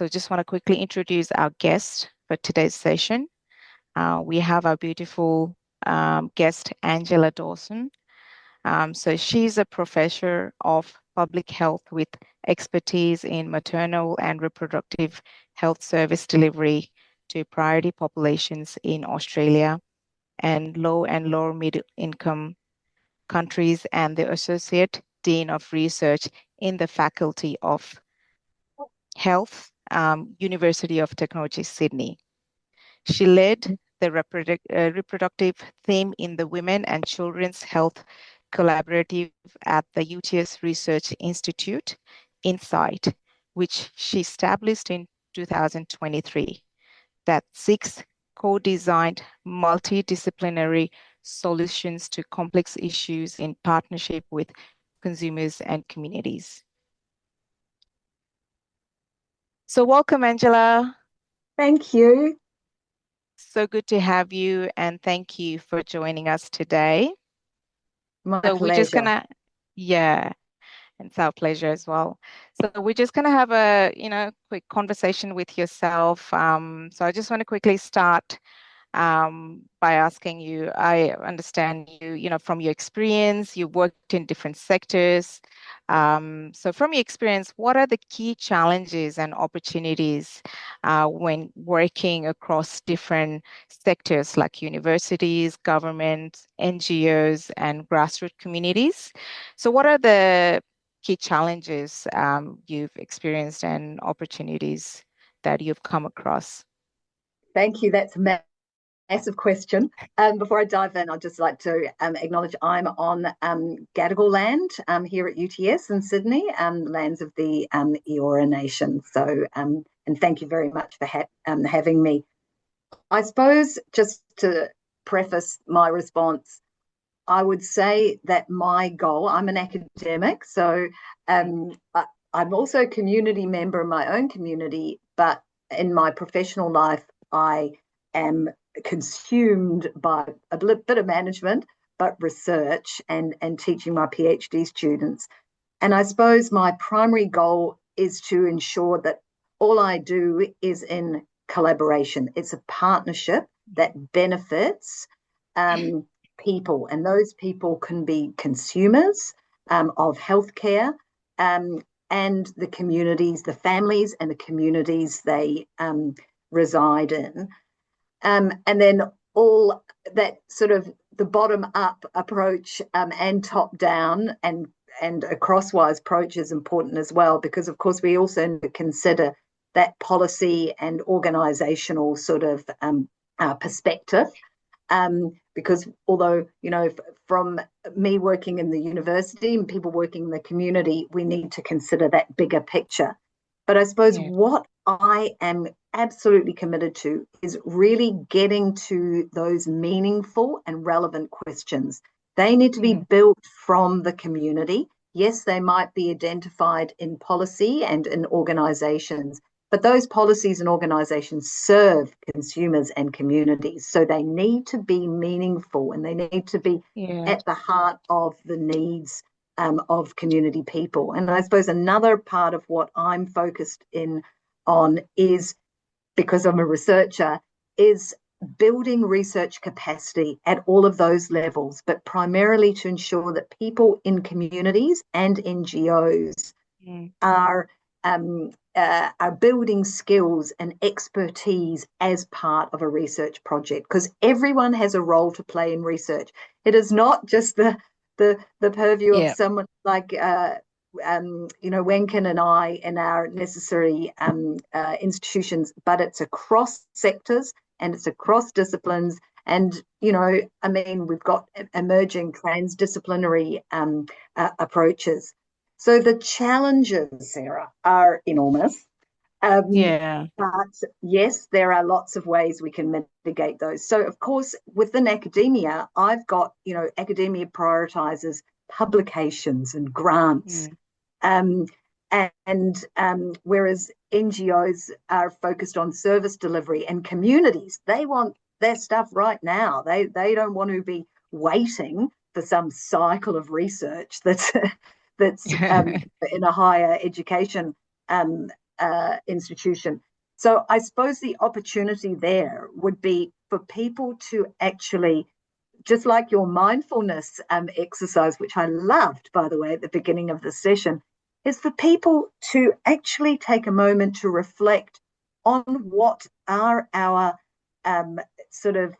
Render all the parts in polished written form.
So just want to quickly introduce our guest for today's session. We have our beautiful guest, Angela Dawson. So she's a professor of public health with expertise in maternal and reproductive health service delivery to priority populations in Australia and lower middle income countries, and the Associate Dean of Research in the Faculty of Health, University of Technology, Sydney. She led the reproductive theme in the Women and Children's Health Collaborative at the UTS Research Institute, Insight, which she established in 2023, that seeks co-designed multidisciplinary solutions to complex issues in partnership with consumers and communities. So welcome, Angela. Thank you. So good to have you, and thank you for joining us today. My So we're just pleasure. gonna, yeah, and it's our pleasure as well. So we're just gonna have a, quick conversation with yourself. So I just want to quickly start by asking you, I understand from your experience, you've worked in different sectors. So from your experience, what are the key challenges and opportunities when working across different sectors like universities, government, NGOs, and grassroots communities? So what are the key challenges you've experienced and opportunities that you've come across? Thank you. That's a massive question. Before I dive in, I'd just like to acknowledge I'm on Gadigal land here at UTS in Sydney, lands of the Eora Nation. So, and thank you very much for having me. I suppose just to preface my response, I would say that my goal, I'm an academic, so I'm also a community member in my own community, but in my professional life, I am consumed by a bit of management, but research and teaching my PhD students. And I suppose my primary goal is to ensure that all I do is in collaboration. It's a partnership that benefits people, and those people can be consumers of healthcare and the communities, the families and the communities they reside in. And then all that sort of the bottom up approach and top down and a crosswise approach is important as well, because of course we also need to consider that policy and organizational sort of perspective. Because although, from me working in the university and people working in the community, we need to consider that bigger picture. But I suppose what I am absolutely committed to is really getting to those meaningful and relevant questions. They need to be built from the community. Yes, they might be identified in policy and in organizations, but those policies and organizations serve consumers and communities. So they need to be meaningful and they need to be at the heart of the needs of community people. And I suppose another part of what I'm focused on is, because I'm a researcher, is building research capacity at all of those levels, but primarily to ensure that people in communities and NGOs are building skills and expertise as part of a research project, because everyone has a role to play in research. It is not just the purview of someone like Wenkin and I in our necessary institutions, but it's across sectors and it's across disciplines. And, we've got emerging transdisciplinary approaches. So the challenges, Sarah, are enormous. But yes, there are lots of ways we can mitigate those. So, of course, within academia, I've got, academia prioritizes publications and grants. Whereas NGOs are focused on service delivery, and communities, they want their stuff right now. They don't want to be waiting for some cycle of research that's in a higher education institution. So I suppose the opportunity there would be for people to actually, just like your mindfulness exercise, which I loved, by the way, at the beginning of the session, is for people to actually take a moment to reflect on what are our sort of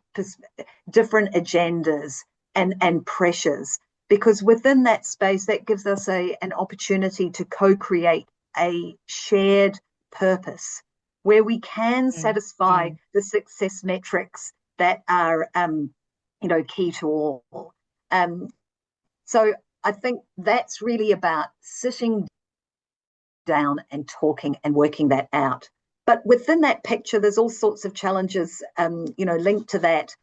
different agendas and pressures, because within that space, that gives us an opportunity to co-create a shared purpose where we can satisfy the success metrics that are key to all. So I think that's really about sitting down and talking and working that out. But within that picture, there's all sorts of challenges, linked to that.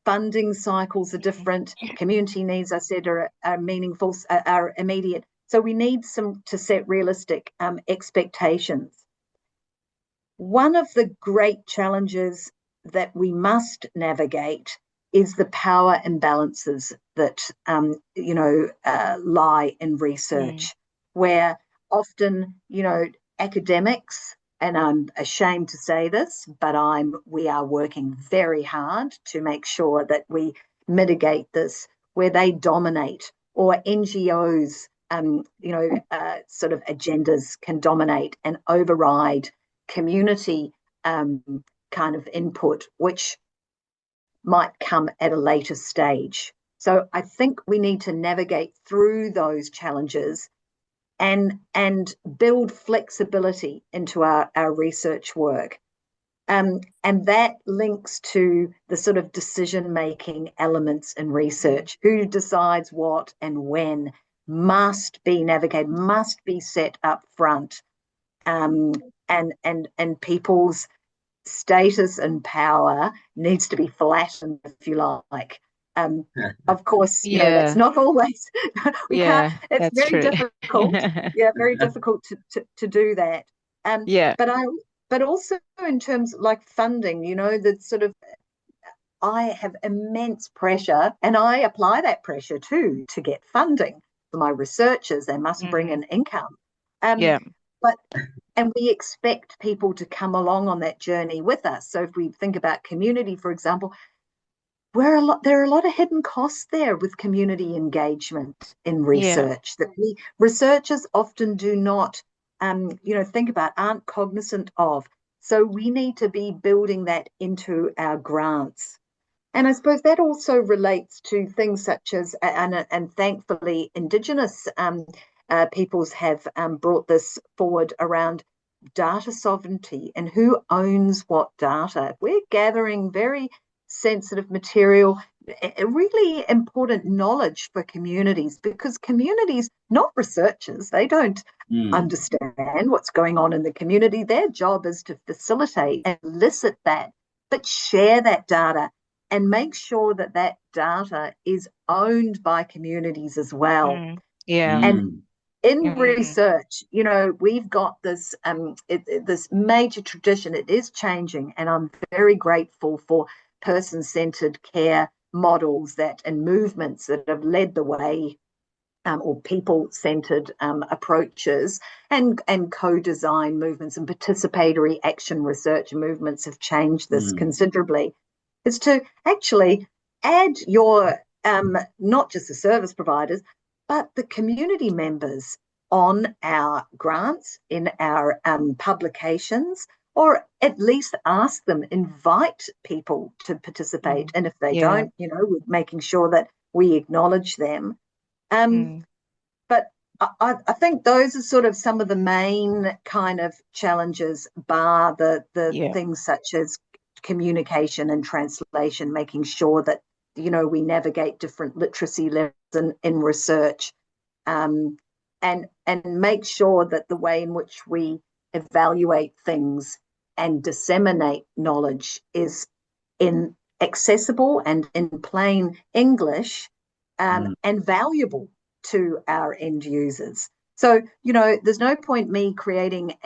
Funding cycles are different. Community needs, I said, are meaningful, are immediate. So we need to set realistic expectations. One of the great challenges that we must navigate is the power imbalances that lie in research, where often academics, and I'm ashamed to say this, but we are working very hard to make sure that we mitigate this, where they dominate, or NGOs sort of agendas can dominate and override community kind of input, which might come at a later stage. So I think we need to navigate through those challenges and build flexibility into our research work. And that links to the sort of decision-making elements in research. Who decides what and when must be navigated, must be set up front. And people's status and power needs to be flattened, if you like. Of course, that's not always, we can't, it's that's very true. difficult. Yeah, very difficult to do that. But also in terms like funding, that sort of, I have immense pressure, and I apply that pressure too to get funding for my researchers. They must bring in income. But and we expect people to come along on that journey with us. So if we think about community, for example, there are a lot of hidden costs there with community engagement in research that we researchers often do not think about, aren't cognizant of. So we need to be building that into our grants. And I suppose that also relates to things such as, and thankfully, Indigenous peoples have brought this forward around data sovereignty and who owns what data. We're gathering very sensitive material, really important knowledge for communities, because communities, not researchers, they don't understand what's going on in the community. Their job is to facilitate and elicit that, but share that data and make sure that that data is owned by communities as well. And in research, we've got this this major tradition. It is changing, and I'm very grateful for person-centered care models and movements that have led the way, or people-centered approaches and co-design movements and participatory action research movements have changed this considerably. Is to actually add your not just the service providers, but the community members on our grants, in our publications, or at least ask them, invite people to participate. And if they don't, we're making sure that we acknowledge them. But I think those are sort of some of the main kind of challenges, bar the things such as communication and translation, making sure that we navigate different literacy levels in research, and make sure that the way in which we evaluate things and disseminate knowledge is in accessible and in plain English, and valuable to our end users. So there's no point me creating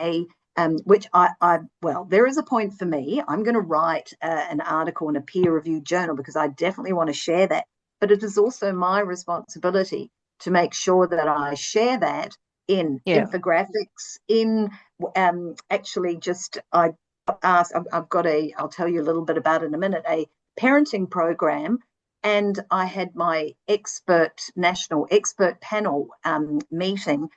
which there is a point for me. I'm going to write an article in a peer-reviewed journal because I definitely want to share that. But it is also my responsibility to make sure that I share that in infographics, in actually just I asked. I've got I'll tell you a little bit about it in a minute. A parenting program, and I had my national expert panel meeting,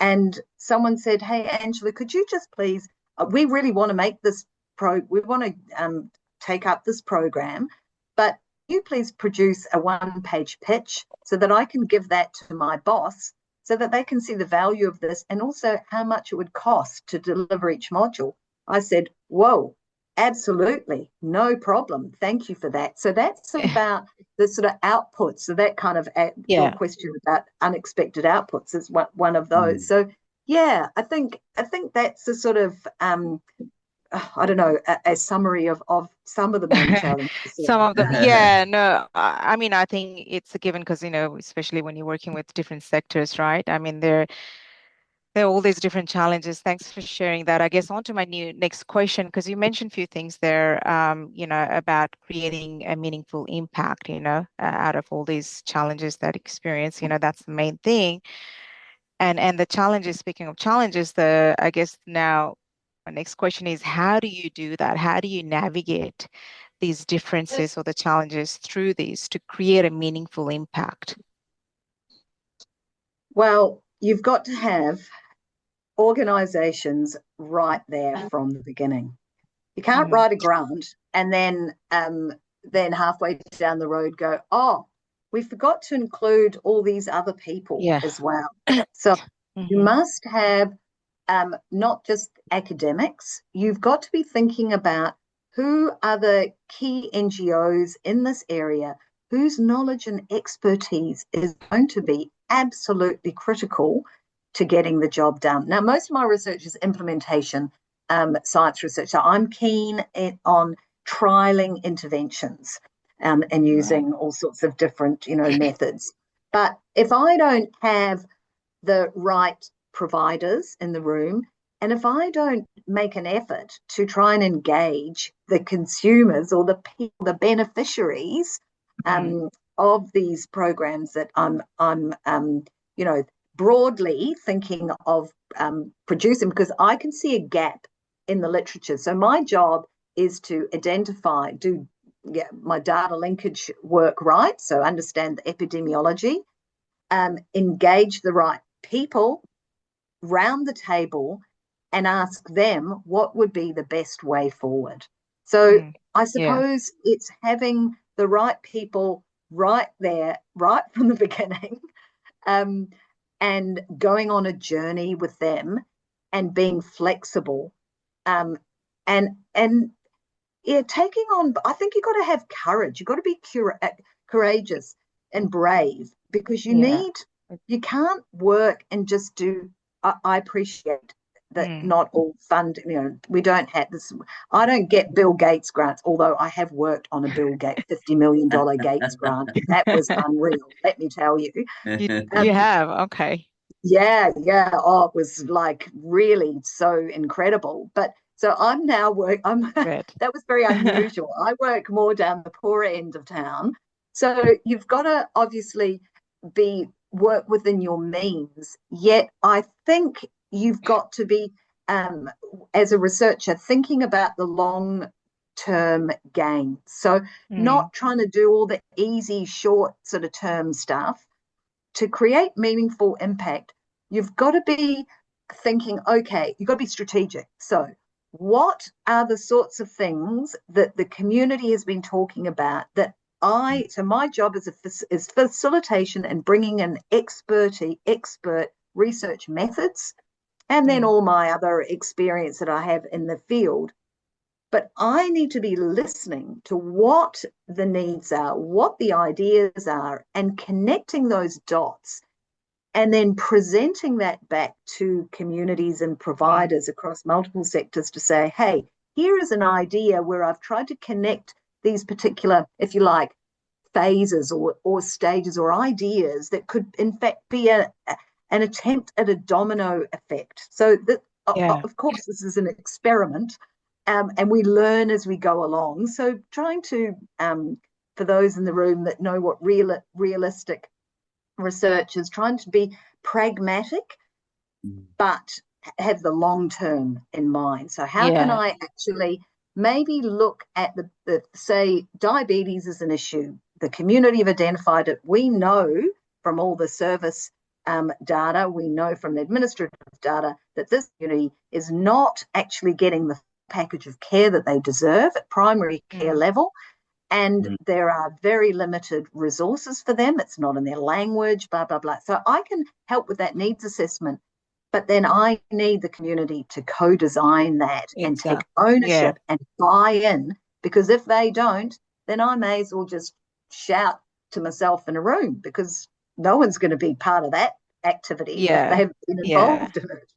and someone said, "Hey, Angela, could you just please? We really want to make this we want to take up this program, but you please produce a one-page pitch so that I can give that to my boss so that they can see the value of this and also how much it would cost to deliver each module." I said, whoa, absolutely, no problem. Thank you for that. So that's about the sort of outputs. So that kind of, your question about unexpected outputs is one of those. So yeah, I think that's a sort of I don't know, a summary of some of the main challenges. Some of them, yeah, no, I mean, I think it's a given because, especially when you're working with different sectors, right? I mean, there are all these different challenges. Thanks for sharing that. I guess on to my next question, because you mentioned a few things there, about creating a meaningful impact, out of all these challenges that experience, that's the main thing. And the challenges, speaking of challenges, I guess now my next question is, how do you do that? How do you navigate these differences or the challenges through these to create a meaningful impact? Well, you've got to have organizations right there from the beginning. You can't write a grant and then halfway down the road go, oh, we forgot to include all these other people as well. So you must have not just academics. You've got to be thinking about who are the key NGOs in this area whose knowledge and expertise is going to be absolutely critical to getting the job done. Now, most of my research is implementation science research. So I'm keen on trialing interventions and using all sorts of different, methods. But if I don't have the right providers in the room, and if I don't make an effort to try and engage the consumers or the people, the beneficiaries of these programs that I'm broadly thinking of producing, because I can see a gap in the literature. So my job is to identify, do my data linkage work right, so understand the epidemiology, engage the right people round the table and ask them what would be the best way forward. So I suppose it's having the right people right there, right from the beginning, and going on a journey with them and being flexible, and taking on. I think you've got to have courage. You've got to be courageous and brave, because you can't work and just do. I appreciate that not all fund, we don't have this. I don't get Bill Gates grants, although I have worked on a Bill Gates $50 million Gates grant. That was unreal, let me tell you. You have, okay. Yeah. Oh, it was like really so incredible. But so I'm now that was very unusual. I work more down the poorer end of town. So you've got to obviously work within your means. Yet I think you've got to be, as a researcher, thinking about the long-term gain. So not trying to do all the easy, short sort of term stuff. To create meaningful impact, you've got to be thinking, okay, you've got to be strategic. So what are the sorts of things that the community has been talking about that so my job is facilitation and bringing in expert research methods, and then all my other experience that I have in the field. But I need to be listening to what the needs are, what the ideas are, and connecting those dots, and then presenting that back to communities and providers across multiple sectors to say, hey, here is an idea where I've tried to connect these particular, if you like, phases or stages or ideas that could in fact be an attempt at a domino effect. So that, of course, this is an experiment, and we learn as we go along. So trying to, for those in the room that know what realistic research is, trying to be pragmatic, but have the long term in mind. So how can Yeah. I actually maybe look at the say diabetes is an issue. The community have identified it. We know from all the service data, we know from the administrative data that this community is not actually getting the package of care that they deserve at primary care Mm. level. And there are very limited resources for them. It's not in their language, blah, blah, blah. So I can help with that needs assessment, but then I need the community to co-design that and take Exactly. Yeah. ownership and buy in, because if they don't, then I may as well just shout to myself in a room, because no one's going to be part of that activity if they Yeah. haven't been Yeah. involved in it.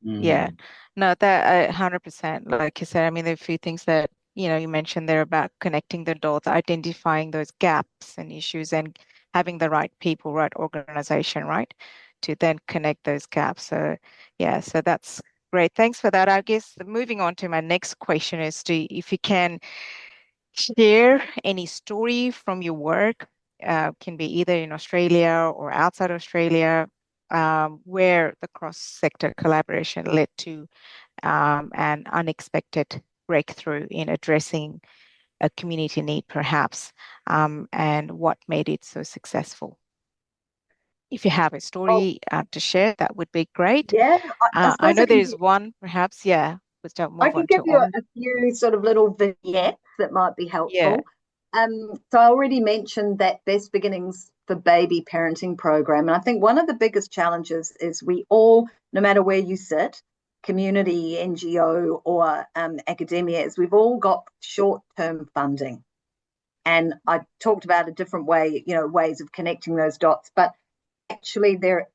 Yeah. No, that 100%. Like you said, I mean, there are a few things that, you mentioned there about connecting the dots, identifying those gaps and issues, and having the right people, right organization, right, to then connect those gaps. So, yeah, so that's great. Thanks for that. I guess moving on to my next question is if you can share any story from your work, can be either in Australia or outside Australia, where the cross-sector collaboration led to an unexpected breakthrough in addressing a community need, perhaps, and what made it so successful. If you have a Oh, story to share, that would be great. yeah, I I suppose I know there can is one, perhaps, yeah, we'll start I move can on give to you on. a few sort of little vignettes that might be Yeah, helpful. So I already mentioned that Best Beginnings for Baby Parenting program. And I think one of the biggest challenges is we all, no matter where you sit, community, NGO, or academia, is we've all got short-term funding. And I talked about a different way, ways of connecting those dots. But actually, there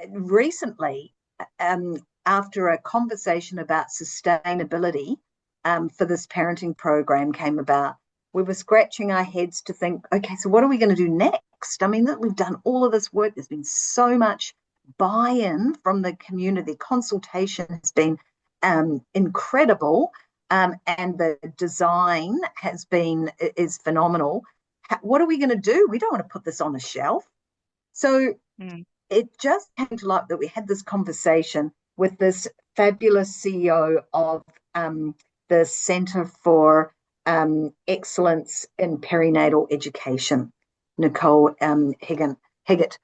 recently, um, after a conversation about sustainability for this parenting program came about, we were scratching our heads to think, okay, so what are we going to do next? I mean, that we've done all of this work. There's been so much buy-in from the community. Consultation has been incredible, and the design is phenomenal. What are we going to do? We don't want to put this on a shelf. So mm, it just came to light that we had this conversation with this fabulous CEO of the Centre for Excellence in Perinatal Education, Nicole Higgett.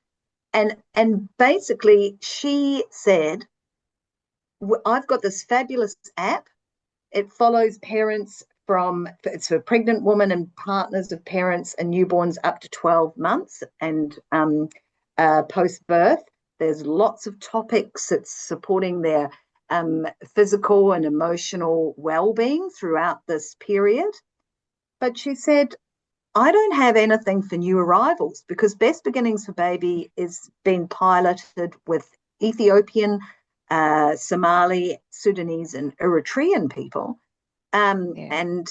And basically, she said, I've got this fabulous app. It follows parents it's for pregnant women and partners of parents and newborns up to 12 months and post birth. There's lots of topics. It's supporting their physical and emotional well-being throughout this period. But she said, I don't have anything for new arrivals, because Best Beginnings for Baby is being piloted with Ethiopian, Somali, Sudanese, and Eritrean people. yeah. And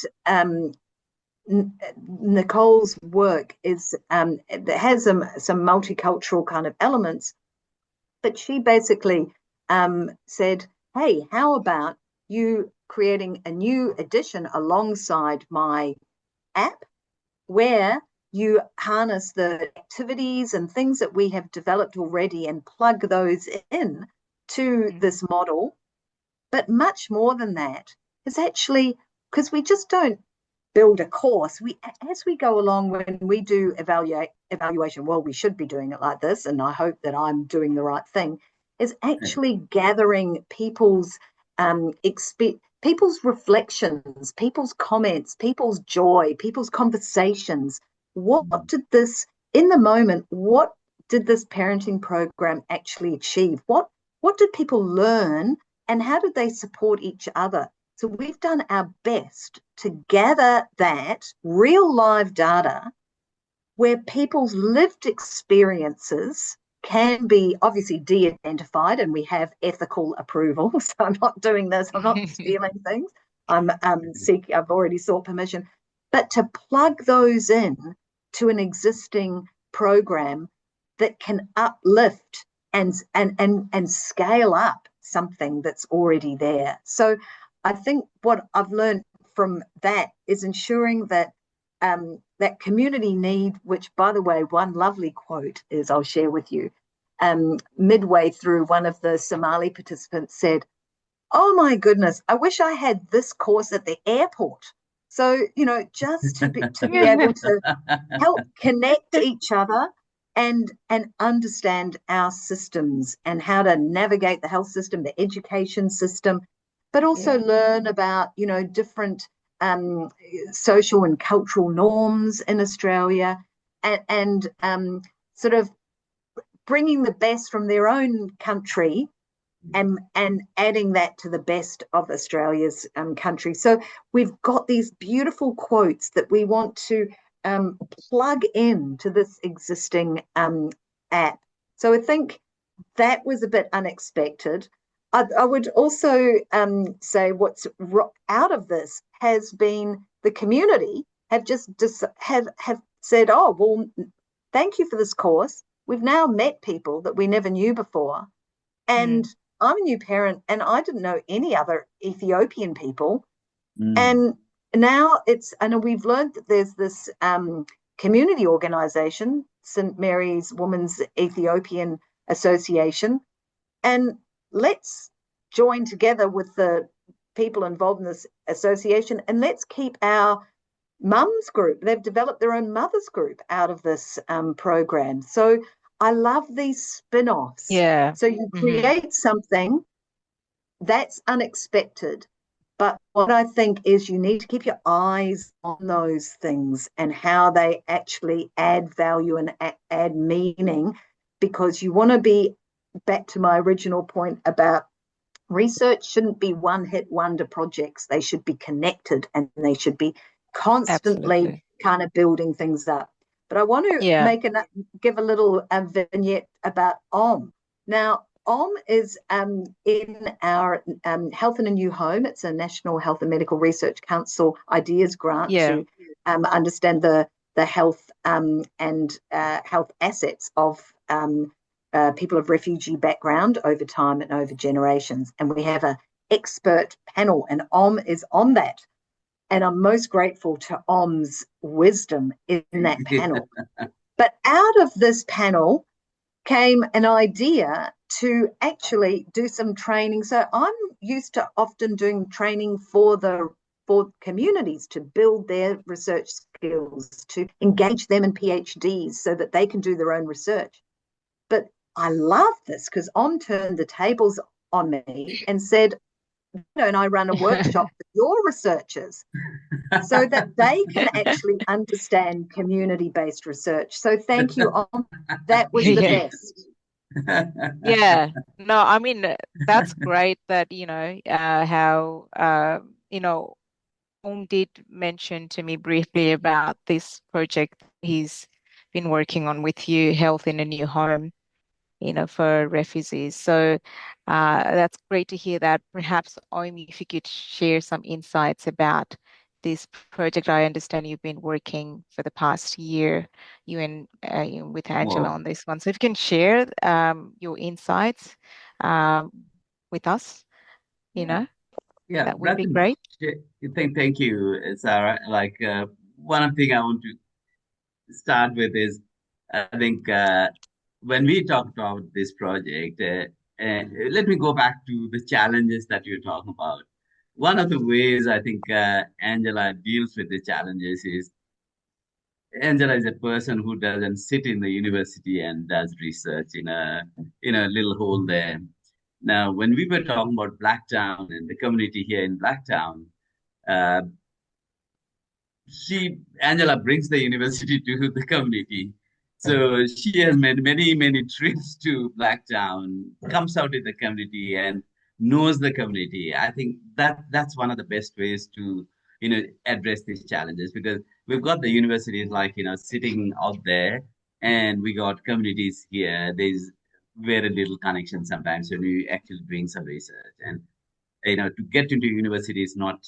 Nicole's work it has some multicultural kind of elements, but she basically said, "Hey, how about you creating a new edition alongside my app, where you harness the activities and things that we have developed already and plug those in to Mm, this model. But much more than that is actually, because we just don't build a course. As we go along, when we do evaluation, well, we should be doing it like this, and I hope that I'm doing the right thing, is actually gathering people's reflections, people's comments, people's joy, people's conversations. What did this in the moment? What did this parenting program actually achieve? What did people learn, and how did they support each other? So we've done our best to gather that real live data where people's lived experiences can be obviously de-identified, and we have ethical approval. So I'm not doing this, I'm not stealing things. I've already sought permission. But to plug those in to an existing program that can uplift and scale up something that's already there. So I think what I've learned from that is ensuring that that community need, which, by the way, one lovely quote is I'll share with you. midway through, one of the Somali participants said, "Oh my goodness, I wish I had this course at the airport." So, just to be able to help connect each other and understand our systems and how to navigate the health system, the education system, but also Yeah. learn about, different um, social and cultural norms in Australia and sort of bringing the best from their own country and adding that to the best of Australia's country. So we've got these beautiful quotes that we want to plug into this existing app. So I think that was a bit unexpected. I would also say what's out of this has been the community have have said, "Oh, well, thank you for this course. We've now met people that we never knew before, and Mm. I'm a new parent and I didn't know any other Ethiopian people." Mm. And now and we've learned that there's this community organization, St. Mary's Women's Ethiopian Association. And let's join together with the people involved in this association and let's keep our mums group. They've developed their own mothers group out of this program. So I love these spin offs. Yeah. So you Hmm. create something that's unexpected. But what I think is you need to keep your eyes on those things and how they actually add value and add meaning, because you want to be back to my original point about research shouldn't be one hit wonder projects. They should be connected and they should be constantly Absolutely. kind of building things up. But I want to Yeah. give a little vignette about OM. Now, OM is in our Health in a New Home. It's a National Health and Medical Research Council ideas grant Yeah. to understand the health and health assets of people of refugee background over time and over generations. And we have an expert panel, and OM is on that. And I'm most grateful to OM's wisdom in that panel. But out of this panel came an idea to actually do some training. So I'm used to often doing training for communities to build their research skills, to engage them in PhDs so that they can do their own research. But I love this because On turned the tables on me and said, "Why don't I run a workshop for your researchers so that they can actually understand community-based research?" So thank you, On. That was the Yeah. best. Yeah. No, I mean, that's great that, how, did mention to me briefly about this project he's been working on with you, Health in a New Home, for refugees. So that's great to hear that. Perhaps, Omi, if you could share some insights about this project. I understand you've been working for the past year, you with Angela Well, on this one. So if you can share your insights um, with us, you yeah, know, yeah, that would be Bratton, great. thank you, Sarah. One thing I want to start with is, I think when we talk about this project, let me go back to the challenges that you're talking about. One of the ways I think Angela deals with the challenges is Angela is a person who doesn't sit in the university and does research in a little hole there. Now, when we were talking about Blacktown and the community here in Blacktown, uh, Angela brings the university to the community. So she has made many trips to Blacktown, comes out in the community and knows the community. I think that's one of the best ways to address these challenges, because we've got the universities sitting out there, and we got communities here. There's very little connection sometimes when you actually doing some research, and to get into university is not,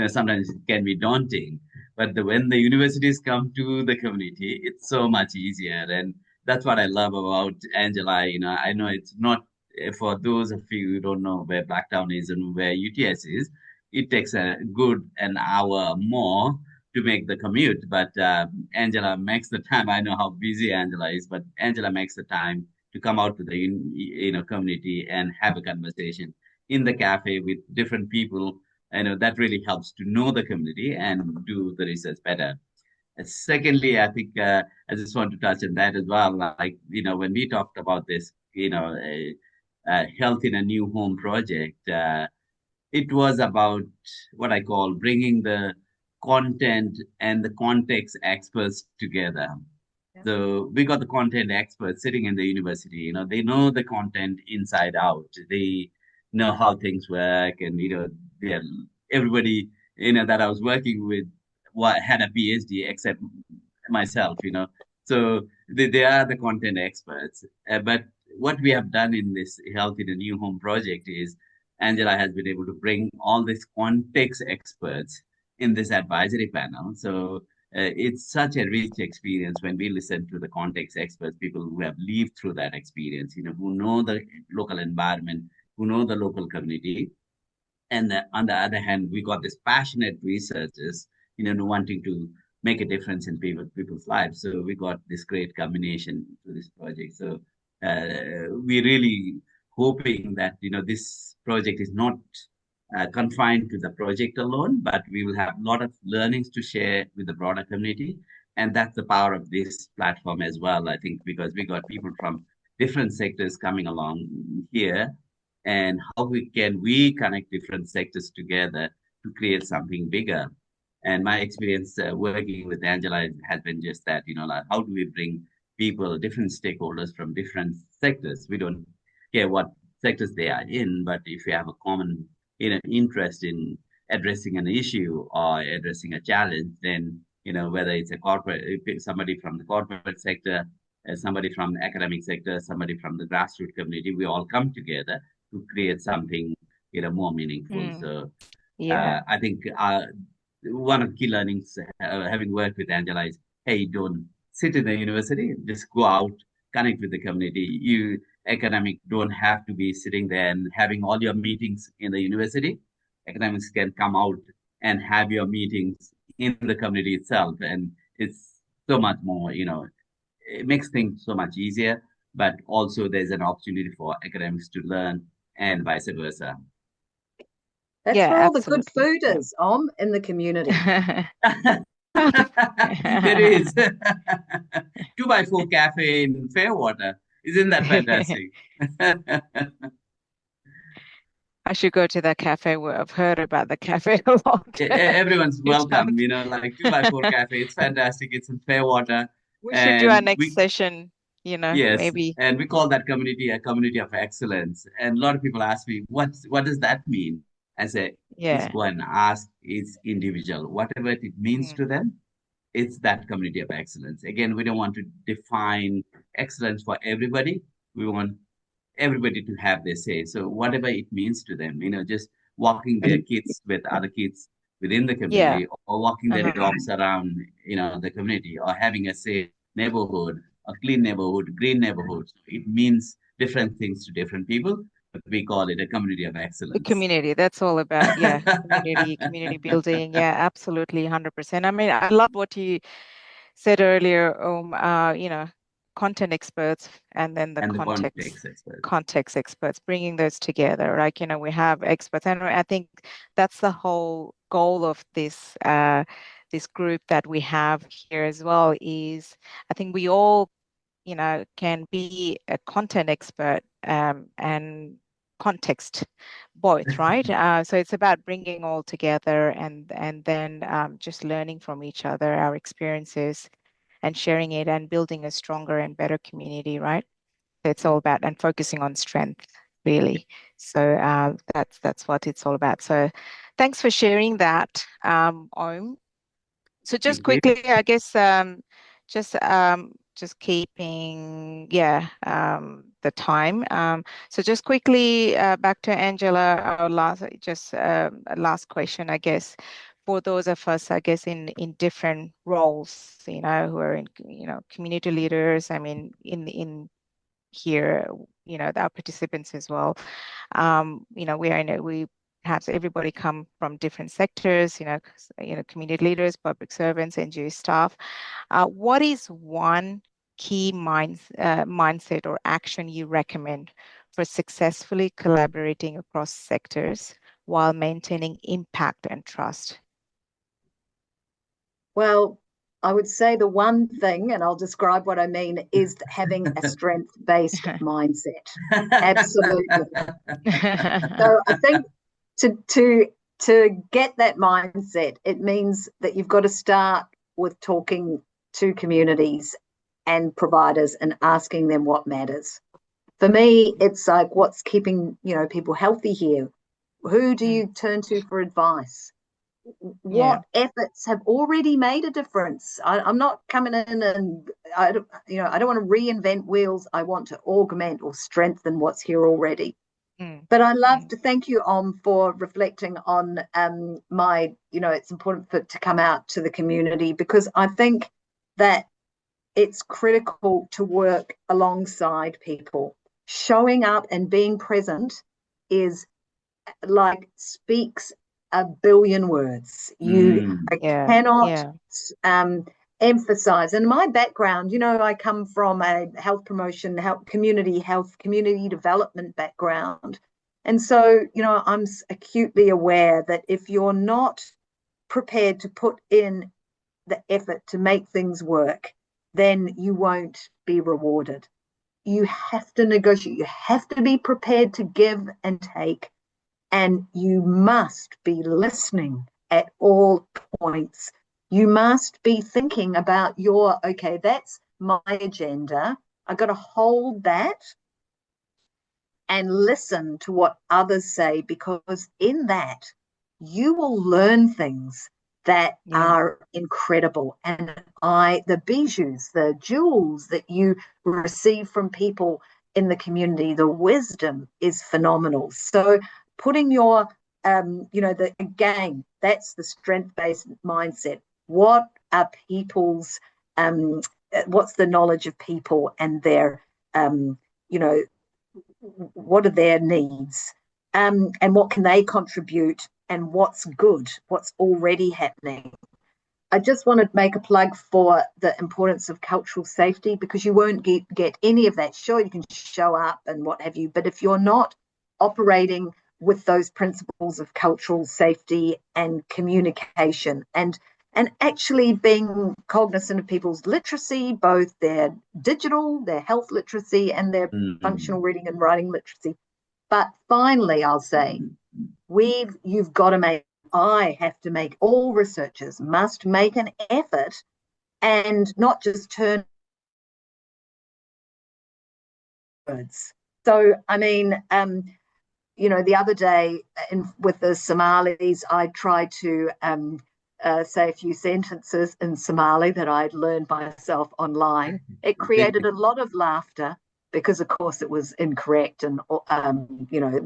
sometimes it can be daunting, but when the universities come to the community, it's so much easier. And that's what I love about Angela. I know it's not, for those of you who don't know where Blacktown is and where UTS is, it takes a good an hour more to make the commute, but Angela makes the time. I know how busy Angela is, but Angela makes the time to come out to the community and have a conversation in the cafe with different people. That really helps to know the community and do the research better. Secondly, I think I just want to touch on that as well. Like, when we talked about this, health in a new home project, it was about what I call bringing the content and the context experts together. Yeah. So we got the content experts sitting in the university. They know the content inside out. They know how things work, and they're, everybody that I was working with had a PhD except myself. So they are the content experts. But what we have done in this Health in a New Home project is Angela has been able to bring all these context experts in this advisory panel. So it's such a rich experience when we listen to the context experts, people who have lived through that experience, who know the local environment, who know the local community. And on the other hand, we got this passionate researchers, wanting to make a difference in people's lives. So we got this great combination to this project. So we really hoping that this project is not confined to the project alone, but we will have a lot of learnings to share with the broader community. And that's the power of this platform as well, I think, because we got people from different sectors coming along here, and how we connect different sectors together to create something bigger. And my experience working with Angela has been just that, like how do we bring people, different stakeholders from different sectors? We don't care what sectors they are in, but if you have a common interest in addressing an issue or addressing a challenge, then whether it's a corporate, somebody from the corporate sector, somebody from the academic sector, somebody from the grassroots community, we all come together to create something more meaningful. So Yeah. I think one of the key learnings, having worked with Angela, is hey, don't sit in the university, just go out, connect with the community. You academic don't have to be sitting there and having all your meetings in the university. Academics can come out and have your meetings in the community itself, and it's so much more. It makes things so much easier. But also, there's an opportunity for academics to learn, and vice versa. That's Yeah, where all the good absolutely. food is, in the community. There is 2x4 cafe in Fairwater. Isn't that fantastic? I should go to that cafe. I've heard about the cafe a lot. Everyone's Few welcome. times. Like 2x4 cafe. It's fantastic. It's in Fairwater, We should do our and next we session, yes, maybe. and we call that community a community of excellence. And a lot of people ask me, what does that mean? I say, just Yeah. go and ask each individual, whatever it means Mm. to them, it's that community of excellence. Again, we don't want to define excellence for everybody. We want everybody to have their say. So whatever it means to them, just walking their kids with other kids within the Yeah. community, or walking their Uh-huh. dogs around, the community, or having a say neighborhood, a clean neighborhood, green neighborhood. So it means different things to different people, but we call it a community of The excellence. community, that's all about, yeah, community building. Yeah, absolutely, 100%. I mean, I love what you said earlier, content experts and then the And the context context experts. context experts, bringing those together. Like, we have experts, and I think that's the whole goal of this group that we have here as well. Is I think we all can be a content expert, and context both, right? So it's about bringing all together, and then just learning from each other, our experiences, and sharing it and building a stronger and better community, right? It's all about and focusing on strength, really. So that's what it's all about. So thanks for sharing that, Om. So just Thank you. quickly, I guess, just keeping, yeah, the time. So just quickly, back to Angela, our last question, I guess, for those of us, I guess, in different roles, who are in, community leaders. I mean, in here, our participants as well. We have everybody come from different sectors, community leaders, public servants, NGO staff. What is one key mindset or action you recommend for successfully collaborating across sectors while maintaining impact and trust? Well, I would say the one thing, and I'll describe what I mean, is having a strength-based mindset. Absolutely. So I think to get that mindset, it means that you've got to start with talking to communities and providers and asking them what matters. For me, it's like, what's keeping, people healthy here? Who do you turn to for advice? Yeah. What efforts have already made a difference? I'm not coming in and I don't want to reinvent wheels. I want to augment or strengthen what's here already. But I love to thank you, for reflecting on my, it's important to come out to the community, because I think that it's critical to work alongside people. Showing up and being present is like speaks a billion words. I cannot emphasize. And my background, I come from a health promotion, community development background. And so, I'm acutely aware that if you're not prepared to put in the effort to make things work, then you won't be rewarded. You have to negotiate. You have to be prepared to give and take. And you must be listening at all points. You must be thinking about okay, that's my agenda. I've got to hold that and listen to what others say, because in that, you will learn things that are incredible. And the bijous, the jewels that you receive from people in the community, the wisdom is phenomenal. So putting your, again, that's the strength-based mindset. What are people's, what's the knowledge of people and their, what are their needs, and what can they contribute, and what's good, what's already happening. I just want to make a plug for the importance of cultural safety, because you won't get any of that. Sure, you can show up and what have you, but if you're not operating with those principles of cultural safety and communication and actually being cognizant of people's literacy, both their digital, their health literacy, and their functional reading and writing literacy. But finally, I'll say, you've got to make, I have to make, all researchers must make an effort and not just turn words. So, I mean, the other day with the Somalis, I tried to say a few sentences in Somali that I'd learned myself online. It created a lot of laughter because, of course, it was incorrect and,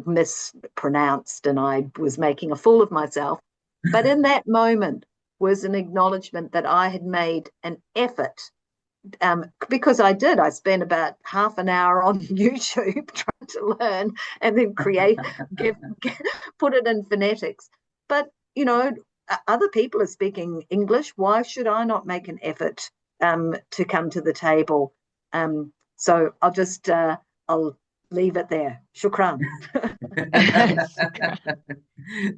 mispronounced, and I was making a fool of myself. But in that moment was an acknowledgement that I had made an effort, because I spent about half an hour on YouTube trying to learn and then put it in phonetics. But, other people are speaking English. Why should I not make an effort to come to the table? So I'll just, I'll leave it there. Shukran.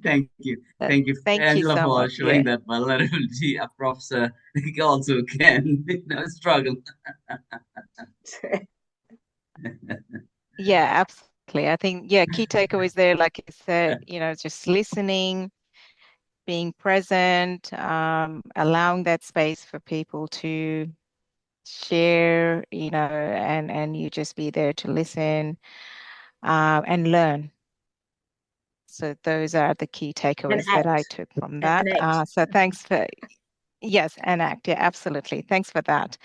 Thank you. Thank you, Thank you Angela, so for much. showing that vulnerability. A professor also can, struggle. Yeah, absolutely. I think, key takeaways there, like you said, just listening, being present, allowing that space for people to share, and you just be there to listen, and learn. So those are the key takeaways that I took from that. So thanks for, yes, and act. Yeah, absolutely. Thanks for that.